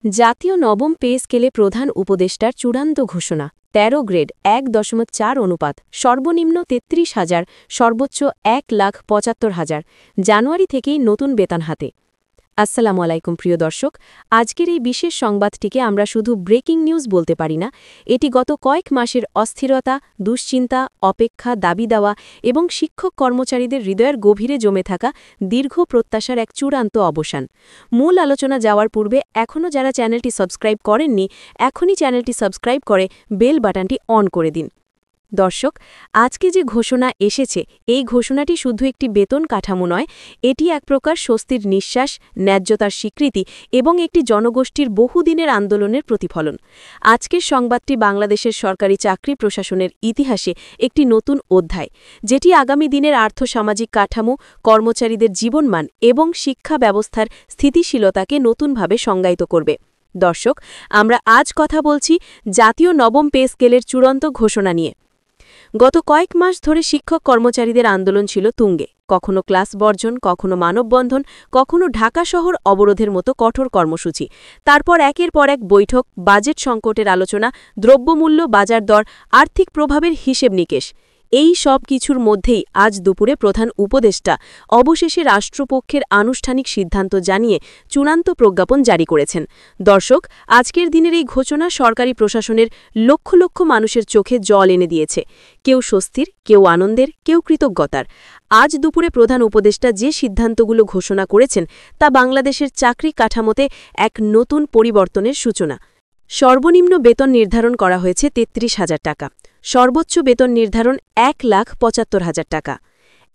জাতীয় নবম পে স্কেলে প্রধান উপদেষ্টার চূড়ান্ত ঘোষণা ১৩ গ্রেড ১.৪ অনুপাত সর্বনিম্ন ৩৩,০০০ সর্বোচ্চ ১,৭৫,০০০ জানুয়ারি থেকেই নতুন বেতন হাতে। আসসালামু আলাইকুম প্রিয় দর্শক, আজকের এই বিশেষ সংবাদটিকে আমরা শুধু ব্রেকিং নিউজ বলতে পারি না। এটি গত কয়েক মাসের অস্থিরতা, দুশ্চিন্তা, অপেক্ষা, দাবি দেওয়া এবং শিক্ষক কর্মচারীদের হৃদয়ের গভীরে জমে থাকা দীর্ঘ প্রত্যাশার এক চূড়ান্ত অবসান। মূল আলোচনা যাওয়ার পূর্বে এখনও যারা চ্যানেলটি সাবস্ক্রাইব করেননি, এখনই চ্যানেলটি সাবস্ক্রাইব করে বেল বাটনটি অন করে দিন। দর্শক, আজকে যে ঘোষণা এসেছে, এই ঘোষণাটি শুধু একটি বেতন কাঠামো নয়, এটি এক প্রকার স্বস্তির নিঃশ্বাস, ন্যায্যতার স্বীকৃতি এবং একটি জনগোষ্ঠীর বহুদিনের আন্দোলনের প্রতিফলন। আজকের সংবাদটি বাংলাদেশের সরকারি চাকরি প্রশাসনের ইতিহাসে একটি নতুন অধ্যায়, যেটি আগামী দিনের আর্থসামাজিক কাঠামো, কর্মচারীদের জীবনমান এবং শিক্ষা ব্যবস্থার স্থিতিশীলতাকে নতুনভাবে সংজ্ঞায়িত করবে। দর্শক, আমরা আজ কথা বলছি জাতীয় নবম পে স্কেলের চূড়ান্ত ঘোষণা নিয়ে। গত কয়েক মাস ধরে শিক্ষক কর্মচারীদের আন্দোলন ছিল তুঙ্গে, কখনো ক্লাস বর্জন, কখনো মানববন্ধন, কখনো ঢাকা শহর অবরোধের মতো কঠোর কর্মসূচি। তারপর একের পর এক বৈঠক, বাজেট সংকটের আলোচনা, দ্রব্যমূল্য, বাজার দর, আর্থিক প্রভাবের হিসেব নিকেশ। এই সব কিছুর মধ্যেই আজ দুপুরে প্রধান উপদেষ্টা অবশেষে রাষ্ট্রপক্ষের আনুষ্ঠানিক সিদ্ধান্ত জানিয়ে চূড়ান্ত প্রজ্ঞাপন জারি করেছেন। দর্শক, আজকের দিনের এই ঘোষণা সরকারি প্রশাসনের লক্ষ লক্ষ মানুষের চোখে জল এনে দিয়েছে। কেউ স্বস্তির, কেউ আনন্দের, কেউ কৃতজ্ঞতার। আজ দুপুরে প্রধান উপদেষ্টা যে সিদ্ধান্তগুলো ঘোষণা করেছেন, তা বাংলাদেশের চাকরি কাঠামোতে এক নতুন পরিবর্তনের সূচনা। সর্বনিম্ন বেতন নির্ধারণ করা হয়েছে ৩৩,০০০ টাকা, সর্বোচ্চ বেতন নির্ধারণ ১,৭৫,০০০ টাকা।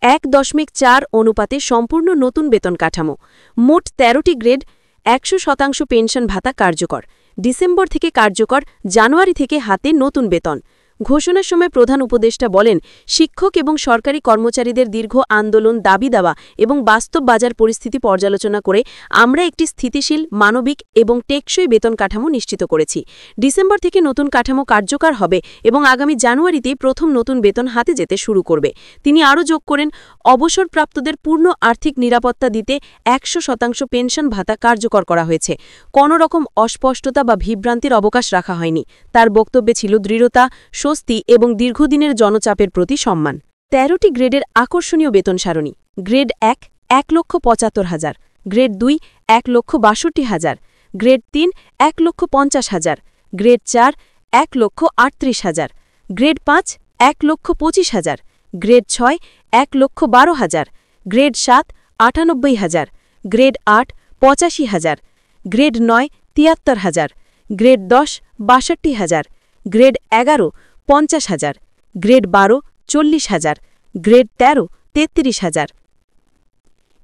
১.৪ অনুপাতে সম্পূর্ণ নতুন বেতন কাঠামো। মোট ১৩টি গ্রেড, ১০০% পেনশন ভাতা কার্যকর। ডিসেম্বর থেকে কার্যকর, জানুয়ারি থেকে হাতে নতুন বেতন। ঘোষণার সময় প্রধান উপদেষ্টা বলেন, শিক্ষক এবং সরকারি কর্মচারীদের দীর্ঘ আন্দোলন, দাবি দেওয়া এবং বাস্তব বাজার পরিস্থিতি পর্যালোচনা করে আমরা একটি স্থিতিশীল, মানবিক এবং টেকসই বেতন কাঠামো নিশ্চিত করেছি। ডিসেম্বর থেকে নতুন কাঠামো কার্যকর হবে এবং আগামী জানুয়ারিতেই প্রথম নতুন বেতন হাতে যেতে শুরু করবে। তিনি আরও যোগ করেন, অবসরপ্রাপ্তদের পূর্ণ আর্থিক নিরাপত্তা দিতে ১০০% পেনশন ভাতা কার্যকর করা হয়েছে। কোনো রকম অস্পষ্টতা বা বিভ্রান্তির অবকাশ রাখা হয়নি। তার বক্তব্যে ছিল দৃঢ়তা, স্বস্তি এবং দীর্ঘদিনের জনচাপের প্রতি সম্মান। ১৩টি গ্রেডের আকর্ষণীয় বেতন সারণী। Grade ১ ১,৭৫,০০০, grade ২ ১,৬২,০০০, grade ৩ ১,৫০,০০০, grade ৪ ১,৩৮,০০০, grade ৫ ১,২৫,০০০, grade ৬ ১,১২,০০০, grade ৭ ৯৮,০০০, grade ৮ ৮৫,০০০, grade ৯ ৭৩,০০০, grade ১০ ৬২,০০০, grade ১১ ৫০,০০০, grade ১২ ৪০,০০০, grade ১৩ ৩৩,০০০।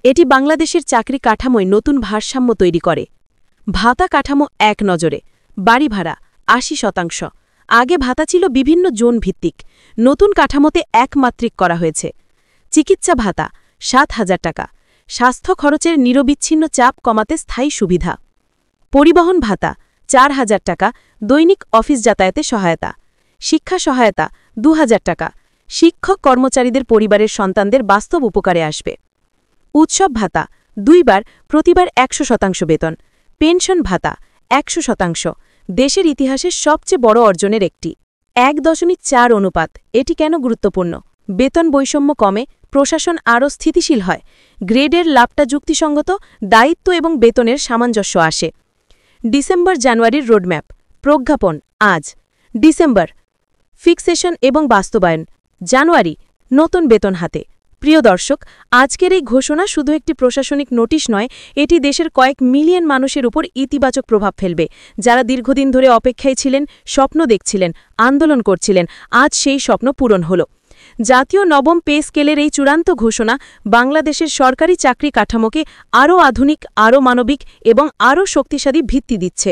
এটি বাংলাদেশের চাকরি কাঠামোয় নতুন ভারসাম্য তৈরি করে। ভাতা কাঠামো এক নজরে। বাড়ি ভাড়া ৮০%। আগে ভাতা ছিল বিভিন্ন জোন ভিত্তিক, নতুন কাঠামোতে একমাত্রিক করা হয়েছে। চিকিৎসা ভাতা ৭,০০০ টাকা, স্বাস্থ্য খরচের নিরবিচ্ছিন্ন চাপ কমাতে স্থায়ী সুবিধা। পরিবহন ভাতা ৪,০০০ টাকা, দৈনিক অফিস যাতায়াতে সহায়তা। শিক্ষা সহায়তা ২,০০০ টাকা, শিক্ষক কর্মচারীদের পরিবারের সন্তানদের বাস্তব উপকারে আসবে। উৎসব ভাতা ২ বার, প্রতিবার ১০০% বেতন। পেনশন ভাতা ১০০%, দেশের ইতিহাসের সবচেয়ে বড় অর্জনের একটি। ১.৪ অনুপাত। এটি কেন গুরুত্বপূর্ণ? বেতন বৈষম্য কমে, প্রশাসন আরও স্থিতিশীল হয়, গ্রেডের লাভটা যুক্তিসঙ্গত, দায়িত্ব এবং বেতনের সামঞ্জস্য আসে। ডিসেম্বর জানুয়ারির রোডম্যাপ। প্রজ্ঞাপন আজ। ডিসেম্বর ফিক্সেশন এবং বাস্তবায়ন। জানুয়ারি নতুন বেতন হাতে। প্রিয় দর্শক, আজকের এই ঘোষণা শুধু একটি প্রশাসনিক নোটিশ নয়, এটি দেশের কয়েক মিলিয়ন মানুষের উপর ইতিবাচক প্রভাব ফেলবে। যারা দীর্ঘদিন ধরে অপেক্ষায় ছিলেন, স্বপ্ন দেখছিলেন, আন্দোলন করছিলেন, আজ সেই স্বপ্ন পূরণ হল। জাতীয় নবম পে স্কেলের এই চূড়ান্ত ঘোষণা বাংলাদেশের সরকারি চাকরি কাঠামোকে আরও আধুনিক, আরও মানবিক এবং আরও শক্তিশালী ভিত্তি দিচ্ছে।